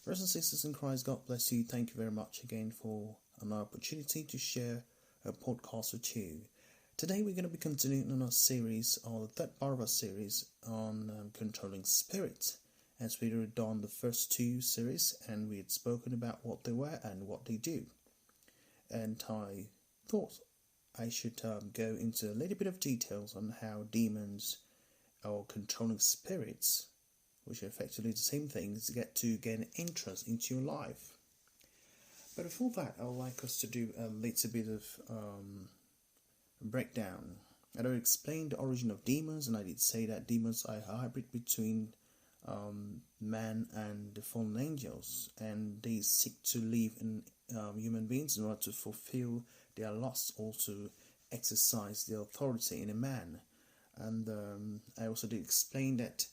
Brothers and sisters in Christ, God bless you. Thank you very much again for an opportunity to share a podcast with you. Today we're going to be continuing on our series, or the third part of our series on controlling spirits. As we had done the first two series and we had spoken about what they were and what they do. And I thought I should go into a little bit of details on how demons or controlling spirits, which are effectively the same things, get to gain interest into your life. But before that, I would like us to do a little bit of breakdown. I already explained the origin of demons, and I did say that demons are a hybrid between man and the fallen angels, and they seek to live in human beings in order to fulfill their lusts, also exercise their authority in a man. And I also did explain that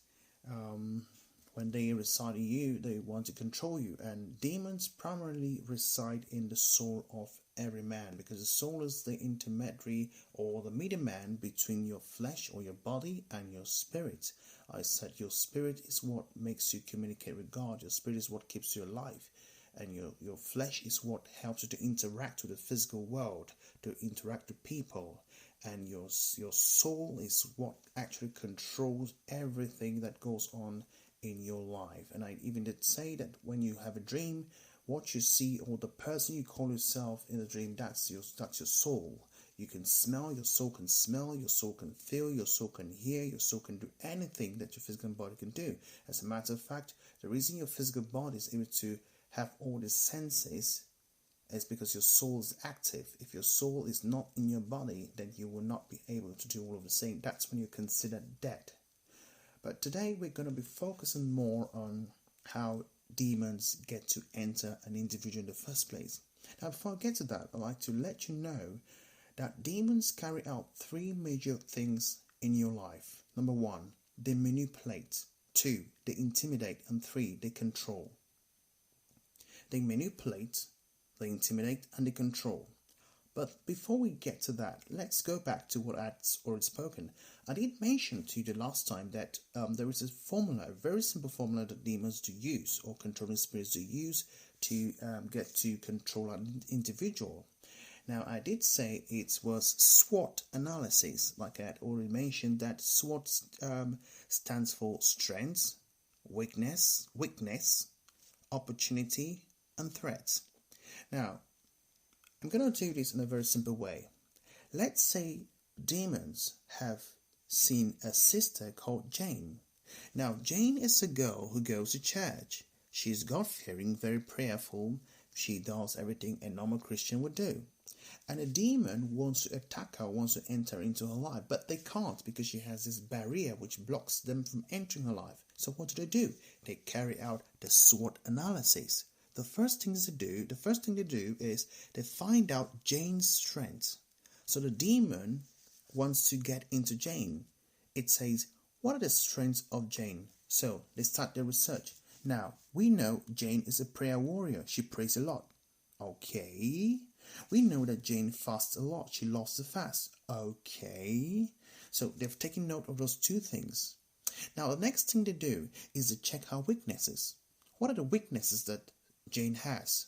when they reside in you, they want to control you. And demons primarily reside in the soul of every man, because the soul is the intermediary or the middleman between your flesh or your body and your spirit. I said your spirit is what makes you communicate with God. Your spirit is what keeps you alive. And your flesh is what helps you to interact with the physical world, to interact with people. And your soul is what actually controls everything that goes on in your life. And I even did say that when you have a dream, what you see or the person you call yourself in the dream, that's your soul. You can smell, your soul can smell, your soul can feel, your soul can hear, your soul can do anything that your physical body can do. As a matter of fact, the reason your physical body is able to have all the senses is because your soul is active. If your soul is not in your body, then you will not be able to do all of the same. That's when you're considered dead. But today we're going to be focusing more on how demons get to enter an individual in the first place. Now, before I get to that, I'd like to let you know that demons carry out three major things in your life. Number one, they manipulate. Two, they intimidate. And three, they control. They manipulate, they intimidate, and they control. But before we get to that, let's go back to what I'd already spoken. I did mention to you the last time that there is a formula, a very simple formula that demons do use, or controlling spirits do use to get to control an individual. Now, I did say it was SWOT analysis, like I had already mentioned that SWOT stands for strengths, weakness, opportunity, and threats. Now, I'm going to do this in a very simple way. Let's say demons have seen a sister called Jane. Now, Jane is a girl who goes to church. She's God-fearing, very prayerful. She does everything a normal Christian would do. And a demon wants to attack her, wants to enter into her life, but they can't because she has this barrier which blocks them from entering her life. So what do? They carry out the SWOT analysis. The first thing they do is they find out Jane's strengths. So the demon wants to get into Jane. It says, what are the strengths of Jane? So they start their research. Now, we know Jane is a prayer warrior. She prays a lot. Okay. We know that Jane fasts a lot. She loves to fast. Okay. So they've taken note of those two things. Now, the next thing they do is to check her weaknesses. What are the weaknesses that Jane has?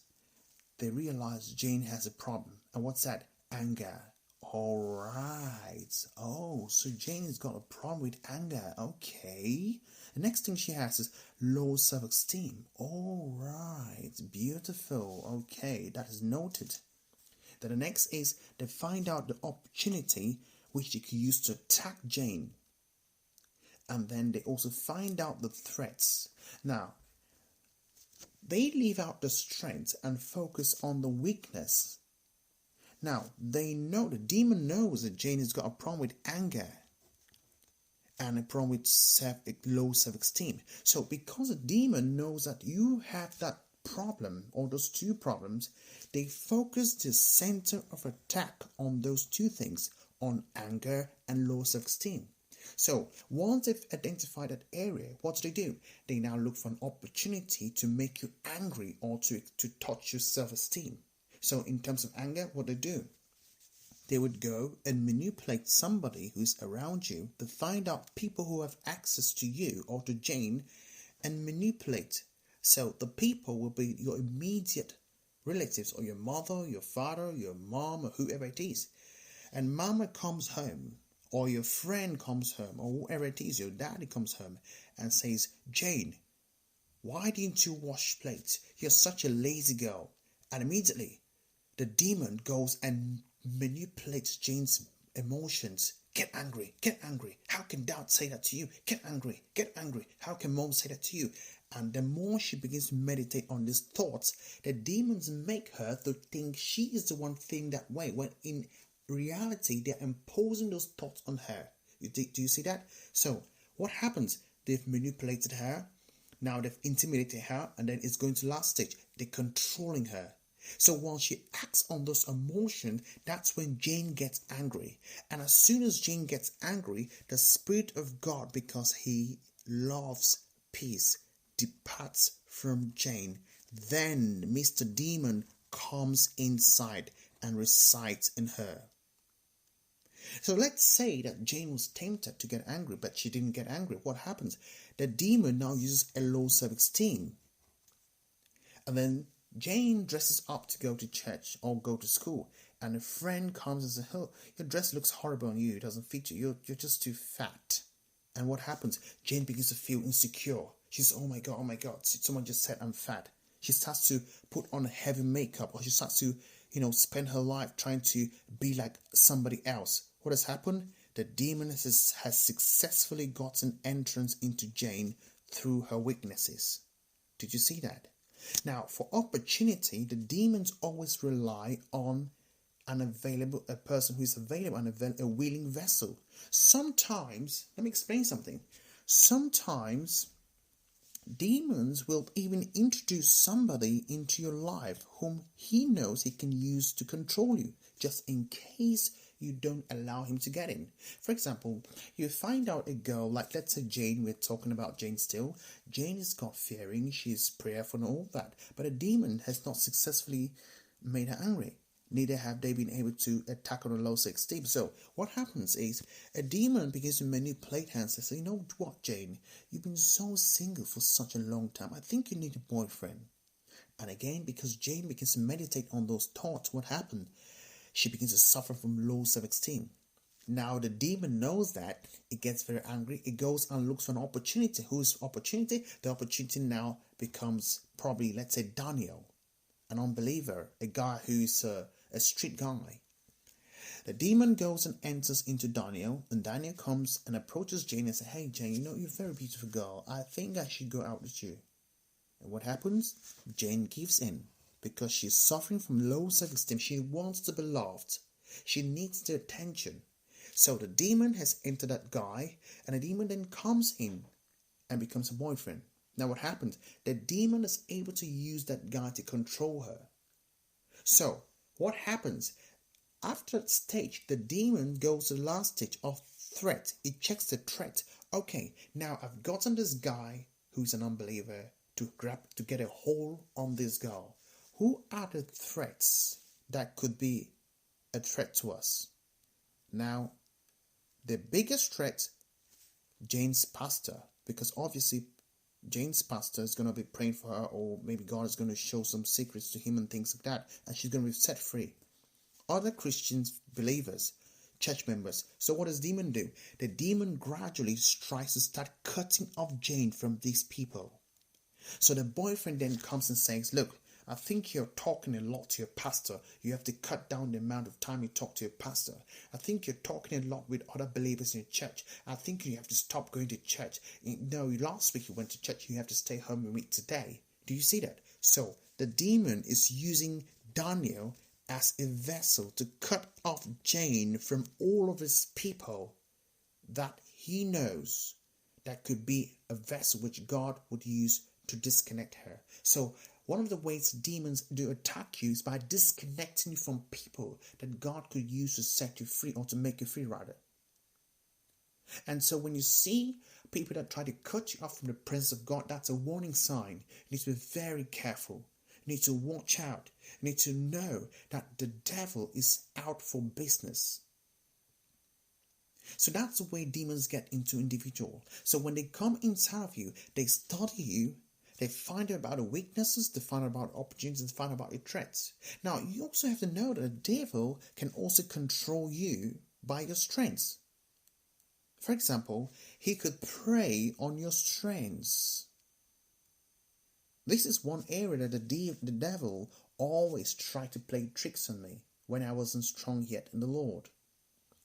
They realize Jane has a problem. And what's that? Anger. Alright. Oh, so Jane has got a problem with anger. Okay. The next thing she has is low self-esteem. Alright. Beautiful. Okay. That is noted. Then the next is they find out the opportunity which they could use to attack Jane. And then they also find out the threats. Now, they leave out the strength and focus on the weakness. Now, they know, the demon knows that Jane has got a problem with anger and a problem with low self-esteem. So because the demon knows that you have that problem or those two problems, they focus the center of attack on those two things, on anger and low self-esteem. So once they've identified that area, what do? They now look for an opportunity to make you angry or to touch your self-esteem. So in terms of anger, what do? They would go and manipulate somebody who's around you to find out people who have access to you or to Jane and manipulate So the people will be your immediate relatives, or your mother, your father, your mom, or whoever it is. And mama comes home, or your friend comes home, or whoever it is, your daddy comes home and says, Jane, why didn't you wash plates? You're such a lazy girl. And immediately the demon goes and manipulates Jane's emotions. Get angry, get angry. How can dad say that to you? Get angry, get angry. How can mom say that to you? And the more she begins to meditate on these thoughts, the demons make her to think she is the one feeling that way, when in reality they're imposing those thoughts on her. Do you see that? So what happens? They've manipulated her. Now they've intimidated her, and then it's going to last stage. They're controlling her. So while she acts on those emotions, that's when Jane gets angry. And as soon as Jane gets angry, the Spirit of God, because he loves peace, departs from Jane. Then Mr. Demon comes inside and resides in her. So let's say that Jane was tempted to get angry, but she didn't get angry. What happens? The demon now uses a low self-esteem. And then Jane dresses up to go to church or go to school, and a friend comes and says, oh, your dress looks horrible on you, it doesn't fit you, you're just too fat. And what happens? Jane begins to feel insecure. She says, oh my god, someone just said I'm fat. She starts to put on heavy makeup, or she starts to, spend her life trying to be like somebody else. What has happened? The demon has successfully gotten entrance into Jane through her weaknesses. Did you see that? Now, for opportunity, the demons always rely on a person who is available and a willing vessel. Sometimes, let me explain something. Sometimes demons will even introduce somebody into your life whom he knows he can use to control you, just in case you don't allow him to get in. For example, you find out a girl, like let's say Jane, we're talking about Jane still. Jane is God-fearing, she's prayerful and all that, but a demon has not successfully made her angry. Neither have they been able to attack on a low self-esteem. So what happens is a demon begins to manipulate her and says, you know what, Jane, you've been so single for such a long time. I think you need a boyfriend. And again, because Jane begins to meditate on those thoughts, what happened? She begins to suffer from low self-esteem. Now the demon knows that. It gets very angry. It goes and looks for an opportunity. Whose opportunity? The opportunity now becomes probably, let's say, Daniel, an unbeliever, a guy who's a street guy. The demon goes and enters into Daniel, and Daniel comes and approaches Jane and says, hey Jane, you're a very beautiful girl. I think I should go out with you. And what happens? Jane gives in. Because she's suffering from low self-esteem. She wants to be loved. She needs the attention. So the demon has entered that guy, and the demon then comes in and becomes a boyfriend. Now what happens? The demon is able to use that guy to control her. So what happens? After that stage, the demon goes to the last stage of threat. It checks the threat. Okay, now I've gotten this guy who's an unbeliever to get a hold on this girl. Who are the threats that could be a threat to us? Now, the biggest threat, Jane's pastor, because obviously Jane's pastor is going to be praying for her, or maybe God is going to show some secrets to him and things like that, and she's going to be set free. Other Christians, believers, church members. So what does the demon do? The demon gradually tries to start cutting off Jane from these people. So the boyfriend then comes and says, look, I think you're talking a lot to your pastor. You have to cut down the amount of time you talk to your pastor. I think you're talking a lot with other believers in your church. I think you have to stop going to church. No, last week you went to church. You have to stay home with me today. Do you see that? So the demon is using Daniel as a vessel to cut off Jane from all of his people that he knows that could be a vessel which God would use to disconnect her. So one of the ways demons do attack you is by disconnecting you from people that God could use to set you free, or to make you free rather. And so when you see people that try to cut you off from the presence of God, that's a warning sign. You need to be very careful. You need to watch out. You need to know that the devil is out for business. So that's the way demons get into individual. So when they come inside of you, they study you, They find out about the weaknesses, they find out about opportunities, they find out about the threats. Now, you also have to know that the devil can also control you by your strengths. For example, he could prey on your strengths. This is one area that the devil always tried to play tricks on me when I wasn't strong yet in the Lord.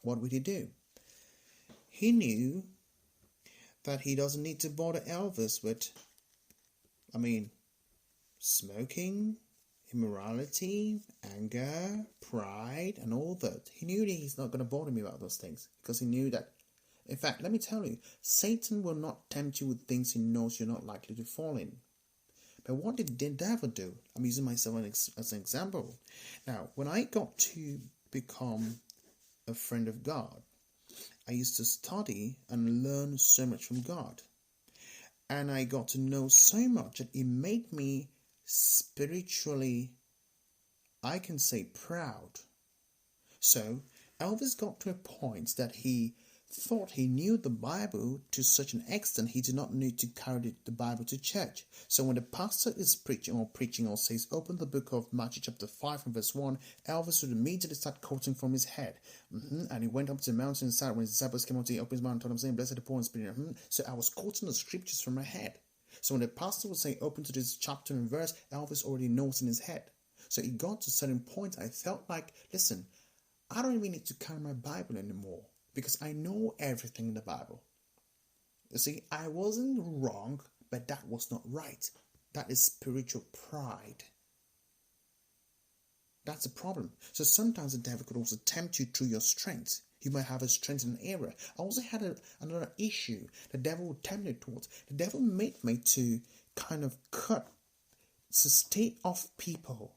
What would he do? He knew that he doesn't need to bother Elvis with, smoking, immorality, anger, pride, and all that. He knew that he's not going to bother me about those things because he knew that, in fact, let me tell you, Satan will not tempt you with things he knows you're not likely to fall in. But what did the devil do? I'm using myself as an example. Now, when I got to become a friend of God, I used to study and learn so much from God. And I got to know so much that it made me spiritually, I can say, proud. So Elvis got to a point that he thought he knew the Bible to such an extent he did not need to carry the Bible to church. So when the pastor is preaching or says, open the book of Matthew chapter 5 and verse 1, Elvis would immediately start quoting from his head. And he went up to the mountain and sat. When his disciples came up to him, he opened his mouth and told them, saying, blessed the poor in spirit. So I was quoting the scriptures from my head. So when the pastor would say, open to this chapter and verse, Elvis already knows in his head. So it got to a certain point, I felt like, listen, I don't even need to carry my Bible anymore, because I know everything in the Bible. You see, I wasn't wrong, but that was not right. That is spiritual pride. That's a problem. So sometimes the devil could also tempt you through your strength. You might have a strength in an area. I also had another issue the devil would tempt me towards. The devil made me to kind of stay off people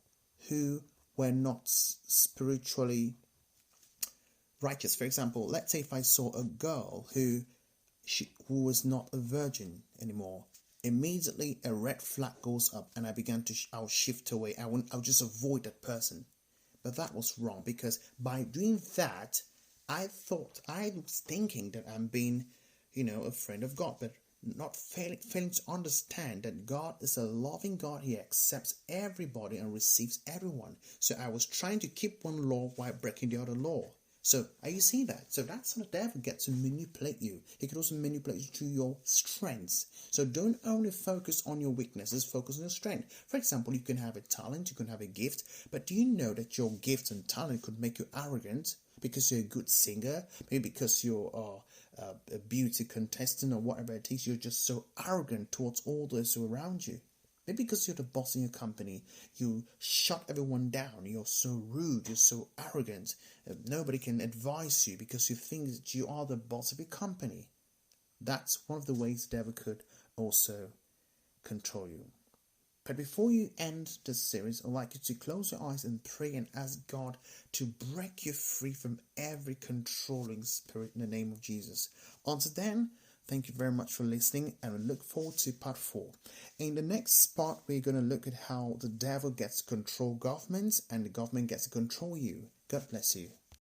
who were not spiritually righteous. For example, let's say if I saw a girl who was not a virgin anymore, immediately a red flag goes up and I'll shift away. I'll just avoid that person. But that was wrong, because by doing that, I was thinking that I'm being, a friend of God, but not failing to understand that God is a loving God. He accepts everybody and receives everyone. So I was trying to keep one law while breaking the other law. So are you seeing that? So that's how the devil gets to manipulate you. He can also manipulate you through your strengths. So don't only focus on your weaknesses, focus on your strength. For example, you can have a talent, you can have a gift, but do you know that your gift and talent could make you arrogant because you're a good singer, maybe because you're a beauty contestant or whatever it is, you're just so arrogant towards all those who are around you. Maybe because you're the boss in your company, you shut everyone down, you're so rude, you're so arrogant, nobody can advise you because you think that you are the boss of your company. That's one of the ways the devil could also control you. But before you end this series, I'd like you to close your eyes and pray and ask God to break you free from every controlling spirit in the name of Jesus. Until then, thank you very much for listening, and we look forward to part 4. In the next part, we're going to look at how the devil gets to control governments and the government gets to control you. God bless you.